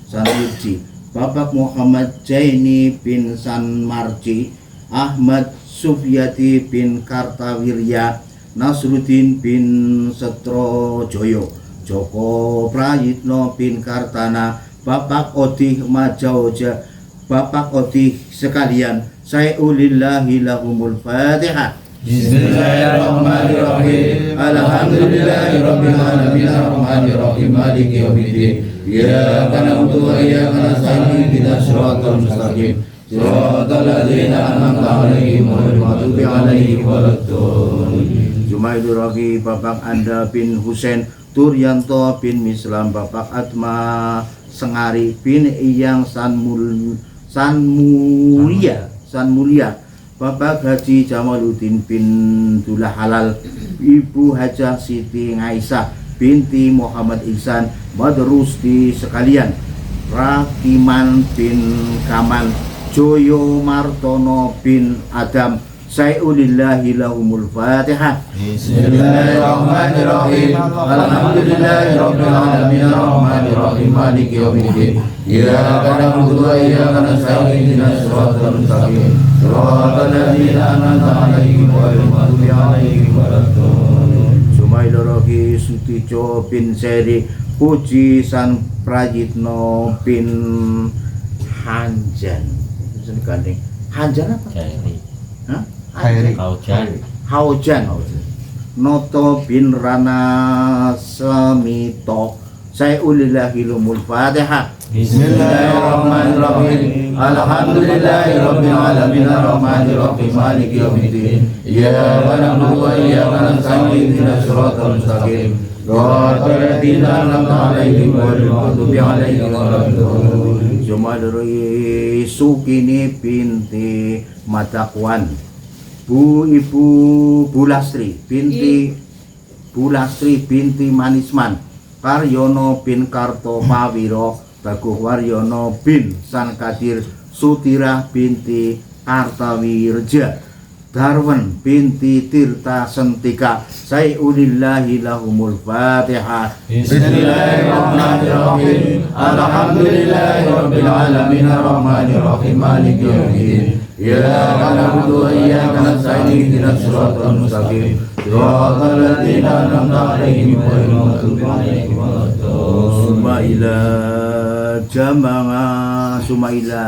Sanwirji Bapak Muhammad Jaini bin Sanmarji Ahmad Sufyati bin Kartawirya Nasruddin bin Setrojoyo Joko Prayitno bin Kartana Bapak Odih Majaoja Bapak Odih sekalian Sayyulillahi lahumul Fatihah. Bismillahirrahmanirrahim. Alhamdulillahirabbil alamin arrahmanirrahim maliki yaumiddin. Iyyaka na'budu wa iyyaka nasta'in ihdinas siratal mustaqim. Siratal ladzina an'amta 'alaihim ghairil maghdubi 'alaihim waladdallin. Jumailur Raqi Bapak Anda bin Husain Turyanto bin Mislam Bapak Atma Sengari bin Iyang Sanmulia Bapak Haji Jamaluddin bin Dullah Halal Ibu Hajah Siti Aisyah binti Muhammad Ihsan Madrusti sekalian Rakiman bin Kaman Joyo Martono bin Adam Sayyulillahi lahumul Fatihah. Bismillahirrahmanirrahim. Alhamdulillahirabbil alamin arrahmanirrahim الرحيم مالك يوم الدين إياك نعبد وإياك نستعين اهدنا الصراط المستقيم صراط الذين أنعمت عليهم غير المغضوب عليهم ولا الضالين. Sumailorogi Sutijo bin Seri Puji San Prayitno bin Hanjan. Hanjan apa? Hah? Haujan. Noto bin Rana Semito. Saya ulillahi lumul Fatihah. Bismillahirrahmanirrahim. Alhamdulillahi rabbil alamin arrahmanir rahim maliki yaumiddin. Iyyaka na'budu wa iyyaka nasta'in ihdinas siratal mustaqim. Siratal ladzina an'amta 'alaihim ghairil maghdubi 'alaihim waladdallin. Jumadri Sukini binti Matakwan. Ibu Bulastri binti Manisman. Karyono bin Karto Pawiro. Baguh Waryono bin Sankadir. Sutirah binti Kartawirja. Darwan binti Tirta Sentika. Sayulillahi lahumul Fatihah. Bismillahirrahmanirrahim. Alhamdulillahi rabbil alamin arrahmanir rahim maliki yaumiddin. Iyyaka na'budu wa iyyaka nasta'in ihdinas siratal mustaqim. Siratal ladzina an'amta 'alaihim ghairil maghdubi 'alaihim waladdallin. Sumaila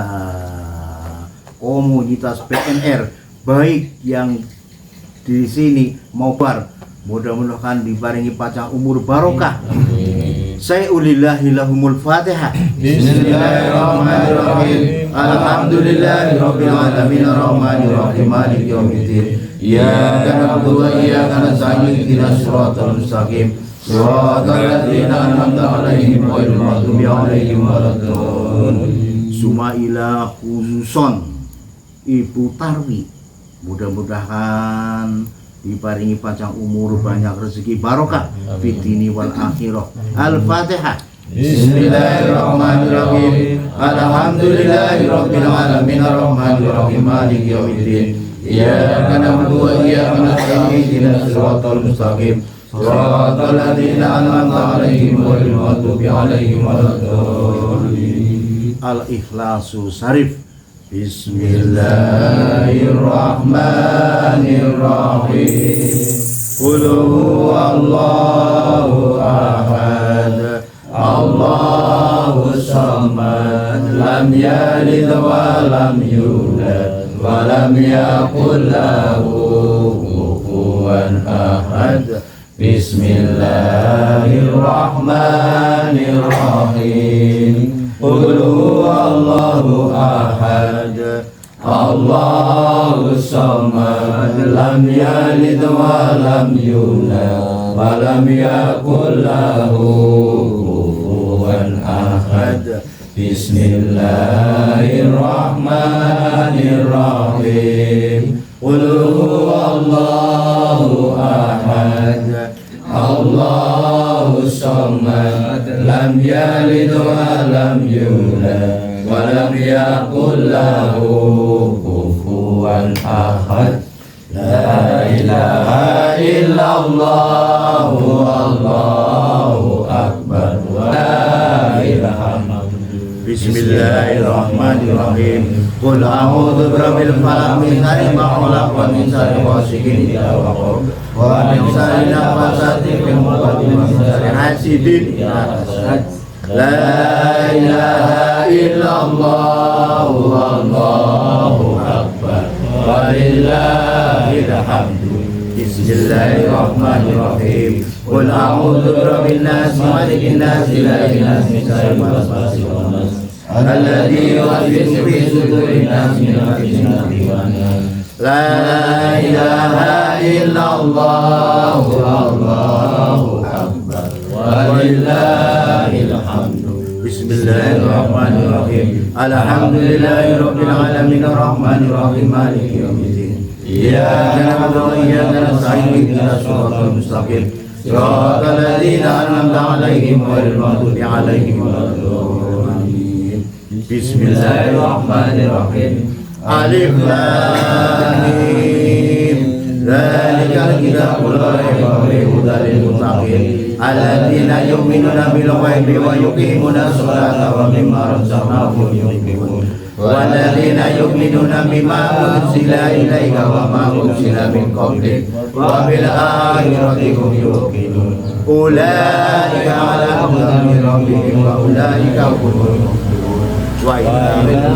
komunitas PNR baik yang di sini maupun mudah-mudahan dibarengi panjang umur barokah. Sayulillahi lahumul Fatihah. Bismillahirrahmanirrahim. Alhamdulillahi rabbil alamin arrahmanir rahim maliki yaumiddin. Iyyaka na'budu wa iyyaka nasta'in ihdinas siratal mustaqim. Siratal ladzina an'amta 'alaihim ghairil maghdubi 'alaihim waladdallin. Sumaila khususon Ibu Tarwi, mudah-mudahan diparingi panjang umur, banyak rezeki barokah fitini wal akhirah. Al-Fatihah. Bismillahirrahmanirrahim. Alhamdulillahi rabbil alamin arrahmanir rahim maliki yaumiddin. Iyyaka na'budu wa iyyaka nasta'in ihdinas siratal mustaqim. Siratal ladzina an'amta 'alaihim ghairil maghdubi alaihim waladdallin. Al-Ikhlasu Sarif. Bismillahirrahmanirrahim. Qul huwallahu ahad. Allahus samad. Lam yalid wa lam yulad wa lam yakul lahu kufuwan ahad. Bismillahirrahmanirrahim. Qul huwallahu ahad. Allahus samad. Lam yalid wa lam yulad wa lam yakul lahu kufuwan ahad. Bismillahirrahmanirrahim. Qul huwallahu ahad. Allahus samad. Lam yalid wa lam yulad wa lam yakul lahu kufuwan ahad. La ilaha illallah wallahu akbar wa la ilaha illallah. Bismillahirrahmanirrahim. Qul a'udzu birabbil falaq min syarri ma khalaq wa min syarri ghasiqin idza waqab wa min syarri nafasati fil 'uqad wa min syarri hasidin idza hasad. La ilaha illallah wallahu akbar walillahil hamdu. Bismillahirrahmanirrahim. Qul a'udzu birabbin nas malikin nas ilahin nas min syarri waswasil khannas alladzi yuwaswisu fi sudurin nas minal jinnati wan nas. La ilaha illallah wallahu akbar walillahil hamdu. Bismillahirrahmanirrahim. Alhamdulillahi rabbil alamin arrahmanir rahim maliki yaumiddin. Iyyaka na'budu wa iyyaka nasta'in ihdinas siratal mustaqim. Siratal ladzina an'amta 'alaihim ghairil maghdubi 'alaihim waladdallin. Bismillahirrahmanirrahim. Alif lam mim. Dzalikal kitabul la raiba fihi hudal lil muttaqin alladzina yu'minuna bil ghaibi wa yuqimuna sholata wa mimma razaqnahum yunfiqun walladzina yu'minuna bima unzila ilaika wa ma unzila min qablik wa bil akhirati hum yuqinun ulaika ala hudan min rabbihim wa ulaika humul muflihun wa inna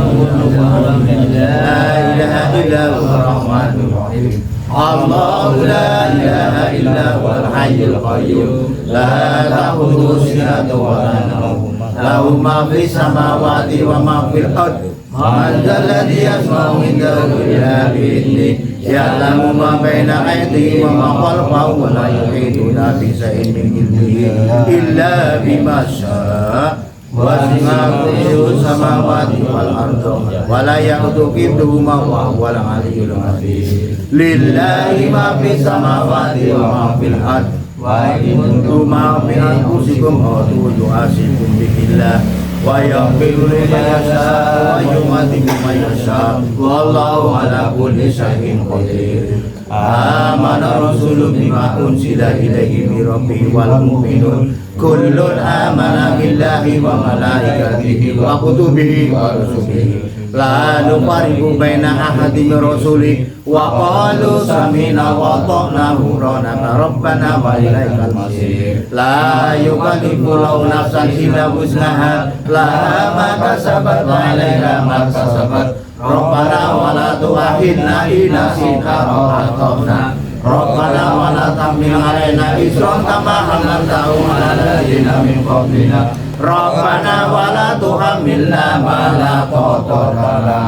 la ilaha illa huwa rahmanur rahim Allahu la ilaha illa huwal hayyul qayyum la ta'khudhuhu sinatun wa la nawm lahu ma fis samawati wa ma fil ardh man dzal ladzi yashfa'u 'indahu illa bi'idhnihi ya'lamu ma baina aydihim wa ma khalfahum wa la yuhituna bi shay'in min ilmihi illa bima syaa wasi'a kursiyyuhu samawati wal ardh wa la ya'uduhu hifdhuhuma wa huwal 'aliyyul 'azim lillahi ma fis samawati wa ma fil ardh wa in kuntum ma fi anfusikum aw tu'asikum billah wa yaghfiru liman yasha wa yu'adhibu man yasha wallahu ala kulli syai'in qadir amana rasulu bima unzila ilaihi min rabbihi wal mu'minun kullun amana billahi wa malaikatihi wa kutubihi wa rusulihi la nufarriqu baina ahadin min rusuli wa qalu sami'na wa ata'na ghufranaka rabbana wa ilaikal masir la yukallifu nafsan illa wus'aha laha ma kasabat wa 'alaiha ma kasabat rabbana wa la tu'akhidna in nasina aw akhtana rabbana wa la tahmil 'alaina isran kama hamaltahu 'alal ladzina min qablina rabbana wa la tuhammilna ma la taqata lana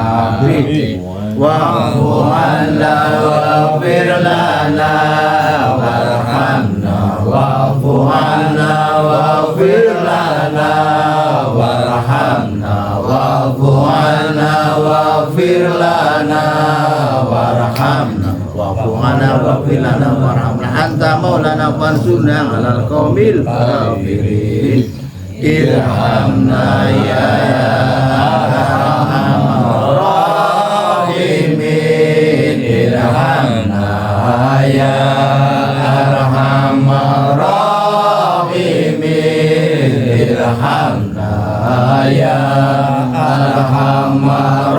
bihi wa'fu 'anna waghfir lana warhamna wa'fu 'anna waghfir lana warhamna wa'fu 'anna waghfir lana warhamna wa'fu 'anna waghfir lana warhamna anta maulana fansurna 'alal qaumil kafirin irhamna ya arhamar rahimin irhamna ya arhamar rahimin irhamna ya arhamar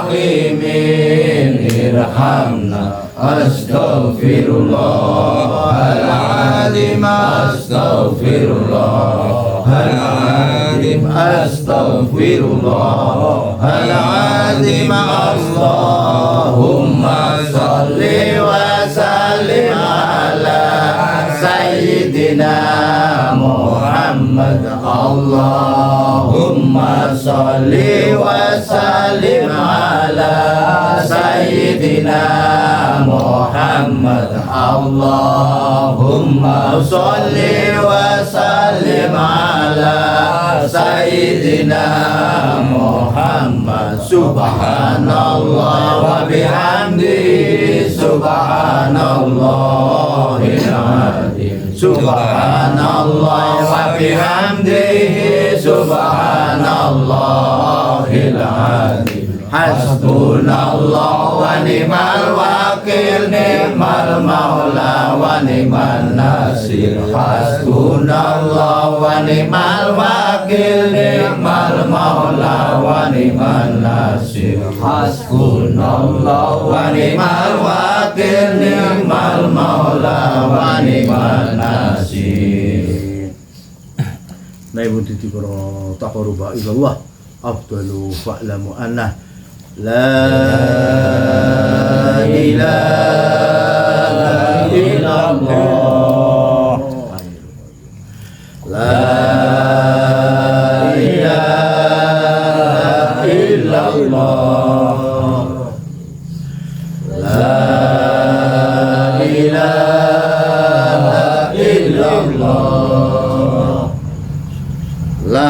rahimin irhamna astaghfirullahaladzim astaghfirullahaladzim astaghfirullahaladzim Allahumma salli wa sallim ala sayyidina Muhammad Allahumma salli wa sallim ala sayyidina Muhammad Allahumma salli wa sallim ala sayyidina Muhammad subhanallah wa bihamdihi subhanallahil azim subhanallah wa bihamdihi subhanallahil azim hasbunallah wa ni'mal wakil ni'mal maula wa ni'man nasir hasbunallah wa ni'mal wakil ni'mal maula wa ni'man nasir hasbunallah wa ni'mal wakil ni'mal maula wa ni'man nasir. Naibun titik para taqarruba ilallah afdalu fa'lamu anna la ilaha illallah la ilaha illallah la ilaha illallah la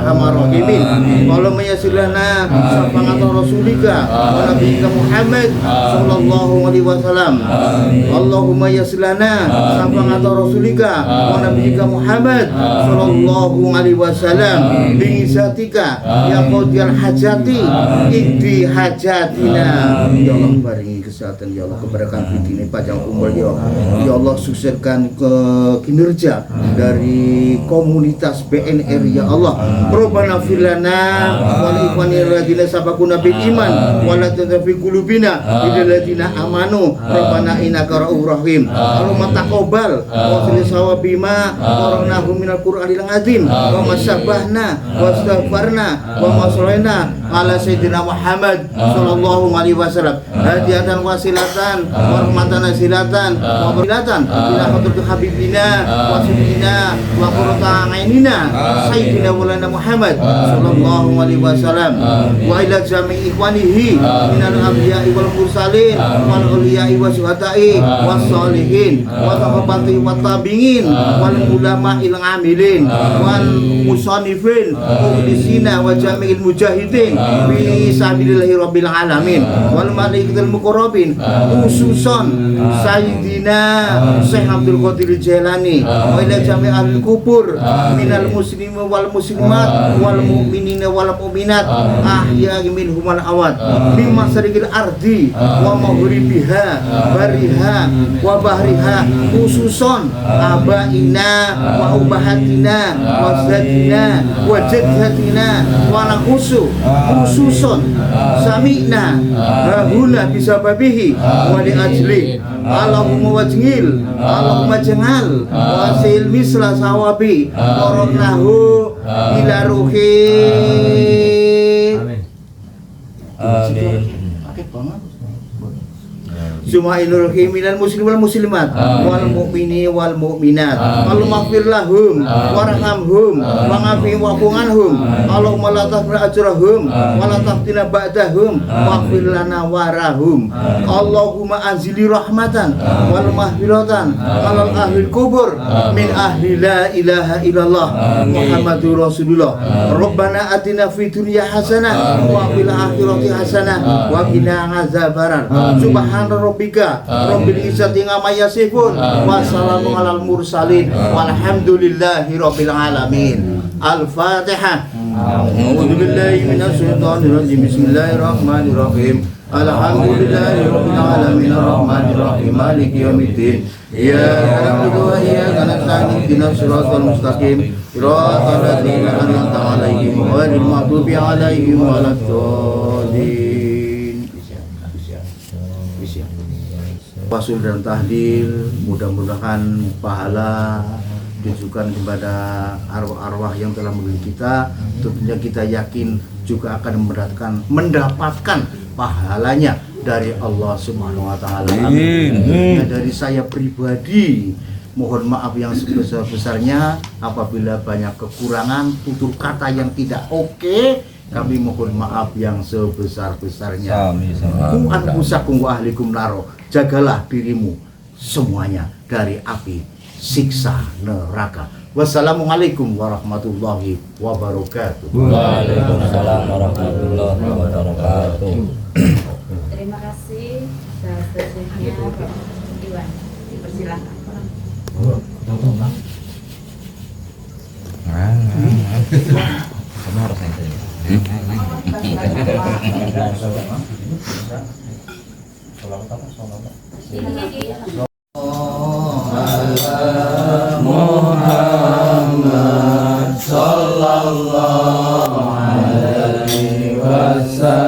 arhamar rahimin. Allahumma yassir lana syafa'ata rasulika wa nabiyyika Muhammad sallallahu alaihi wasallam. Allahumma yassir lana syafa'ata rasulika wa nabiyyika Muhammad sallallahu alaihi wasallam bi izatika ya qadiyal hajati ikdi hajatina. Ya Allah baringi kesehatan, ya Allah keberkahan ini panjang umur, ya Allah sukseskan ke kinerja dari komunitas BNR, ya Allah. Rabbana fir lana wa li ikhwanina alladziina sabaquna bil iman wa la taj'al fi qulubina ghillan lil ladzina amanu rabbana innaka ra'ufur rahim. Allahumma taqabbal wa salli sawabima qara'nahu minal qur'anil azim wa masabbahna wa astaghfarna wa masallayna ala sayyidina Muhammad sallallahu alaihi wasallam hadiatan wasilatan wa rahmatan silatan wa barakatan ila hadratil habibina wa sayyidina wa qurrata a'yunina sayyidina maulana Muhammad sallallahu alaihi wasallam wa ila jami'i ikhwanihi minal anbiya'i wal mursalin wal awliya'i was syuhada'i was sholihin wa sahabati wa tabi'in wal ulama'il amilin wal musannifin mukhlisina wa jami'il mujahidin bi sabilillahi rabbil alamin wal malaikatil muqarrabin khususan sayyidina Syekh Abdul Qadir Jailani wa ila jami' ahli kubur minal muslimin wal muslimat wal mu'minina wal mu'minat ahya'i minhum wal awad min masarikil ardi wa maghribiha bariha wa bahriha khususan abaina wa ubahatina wa zatina wa jaddatina wa khususan sami'na rahuna bisababihi wa li ajli Allahumma wajhil Allahumma jangal wasil misla sawabi warahnahu ila ruhi. Amin. Sumainul minal muslim wal muslimat wal mu'mini wal mu'minat. Allahumma ighfir lahum warhamhum wa ngafi wa qanhum. Allahumma la tahfir ajrahum wa la taftina ba'dahum waghfir lana warahum. Allahumma anzili rahmatan wal mahfiratan alal ahli kubur min ahli la ilaha illallah Muhammadur Rasulullah. Rabbana atina fid dunya hasanah wa fil akhirati hasanah wa qina azabannar. Subhana rabbika rabbil izzati amma yasifun wa salamun alal mursalin walhamdulillahi rabbil alamin. Al-Fatihah. A'udzu billahi minasy syaithanir rajim. Bismillahirrahmanirrahim. Alhamdulillahi rabbil alamin arrahmanir rahim maliki yaumiddin. Iyyaka na'budu wa iyyaka nasta'in ihdinas siratal mustaqim siratal ladzina an'amta 'alaihim ghairil maghdubi 'alaihim waladdallin. Wasul dan tahlil, mudah-mudahan pahala ditujukan kepada arwah-arwah yang telah memilih kita. Tentunya kita yakin juga akan mendapatkan pahalanya dari Allah Subhanahu wa taala. Amin. Dari saya pribadi mohon maaf yang sebesar-besarnya apabila banyak kekurangan, tutur kata yang tidak oke. Kami mohon maaf yang sebesar-besarnya. Ku anfusakum wa ahlikum naro. Jagalah dirimu semuanya dari api siksa neraka. Wassalamualaikum warahmatullahi wabarakatuh. Waalaikumsalam warahmatullahi wabarakatuh. Terima kasih atas sesinya Pak Iwan. Dipersilakan. Kamu harus yang tadi. Muhammad sallallahu alaihi wasallam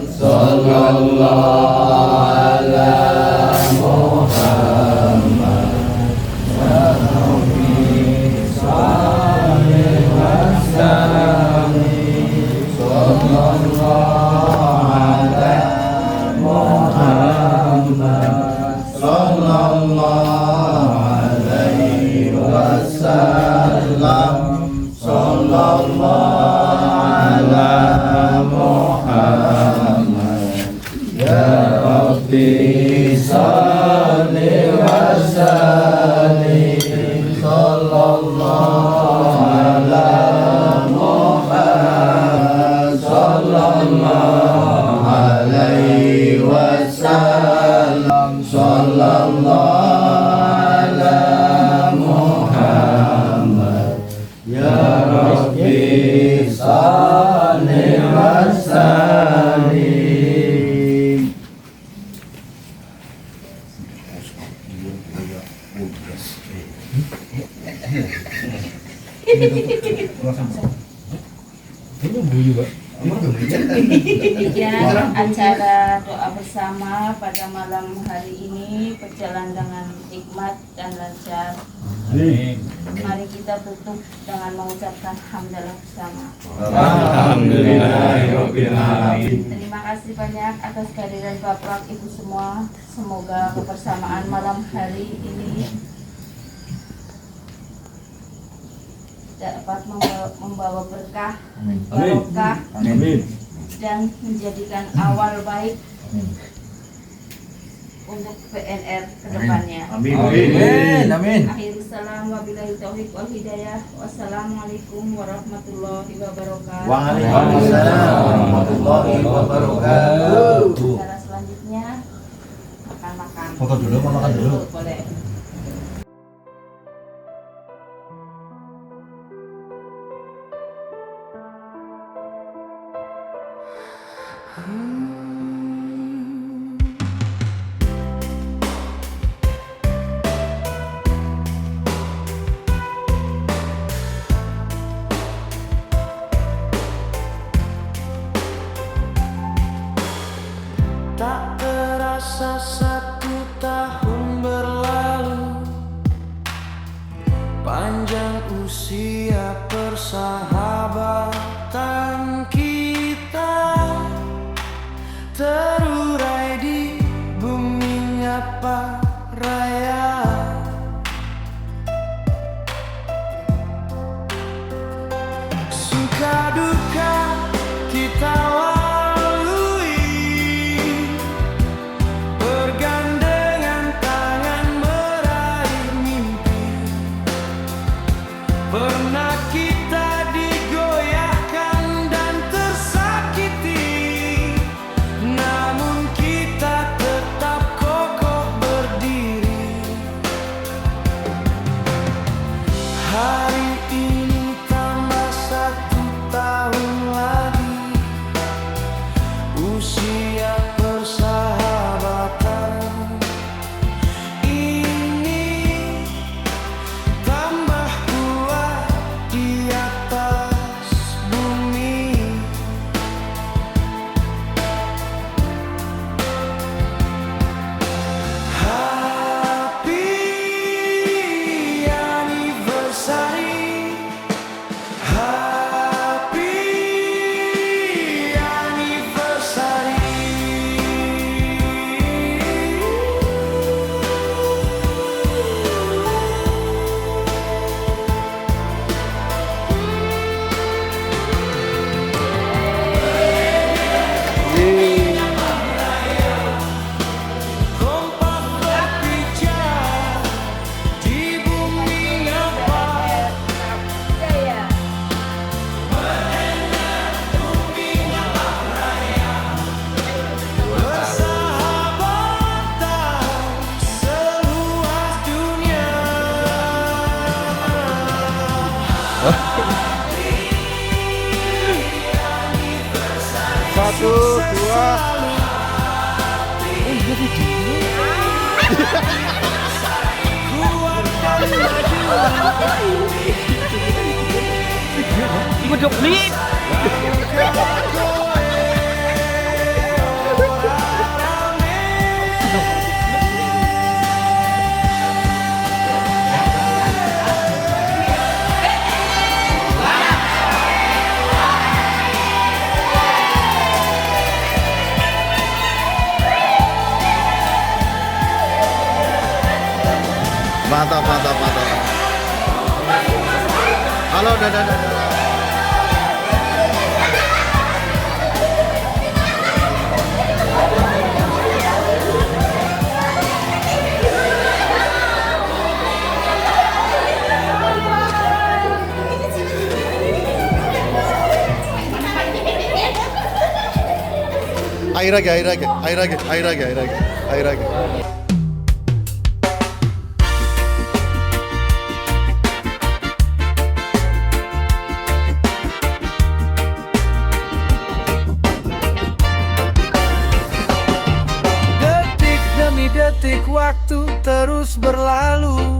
sallallahu ala Muhammad sallallahu ala Demikian acara doa bersama pada malam hari ini berjalan dengan hikmat dan lancar. Mari kita tutup dengan mengucapkan hamdalah bersama. Alhamdulillahirobbilalamin. Terima kasih banyak atas kehadiran Bapak Ibu semua. Semoga kebersamaan malam hari ini dapat membawa berkah, barokah, dan menjadikan awal baik untuk PNR ke depannya. Amin. Akhirul salam wabillahi taufiq wal hidayah. Wassalamualaikum warahmatullahi wabarakatuh. Waalaikumsalam warahmatullahi wabarakatuh. Cara selanjutnya makan-makan. Foto dulu, mau makan dulu? Boleh. Tak terasa 1 tahun berlalu, panjang usia persahabatan kita, terurai di bumi nyapa raya. Suka duka kita lalui, bergandengan tangan meraih mimpi. Pernah kita digoyahkan dan tersakiti, namun kita tetap kokoh berdiri. Hari ini tambah 1 tahun lagi, usia persahabatan ini tambah kuat di atas bumi. Happy anniversary, happy kompak berpijak di bumi nyapa. Persahabatan seluas dunia. Satu, dua. Kuat dan maju. Mantap. Halo, dadah. Air lagi. Detik demi detik waktu terus berlalu,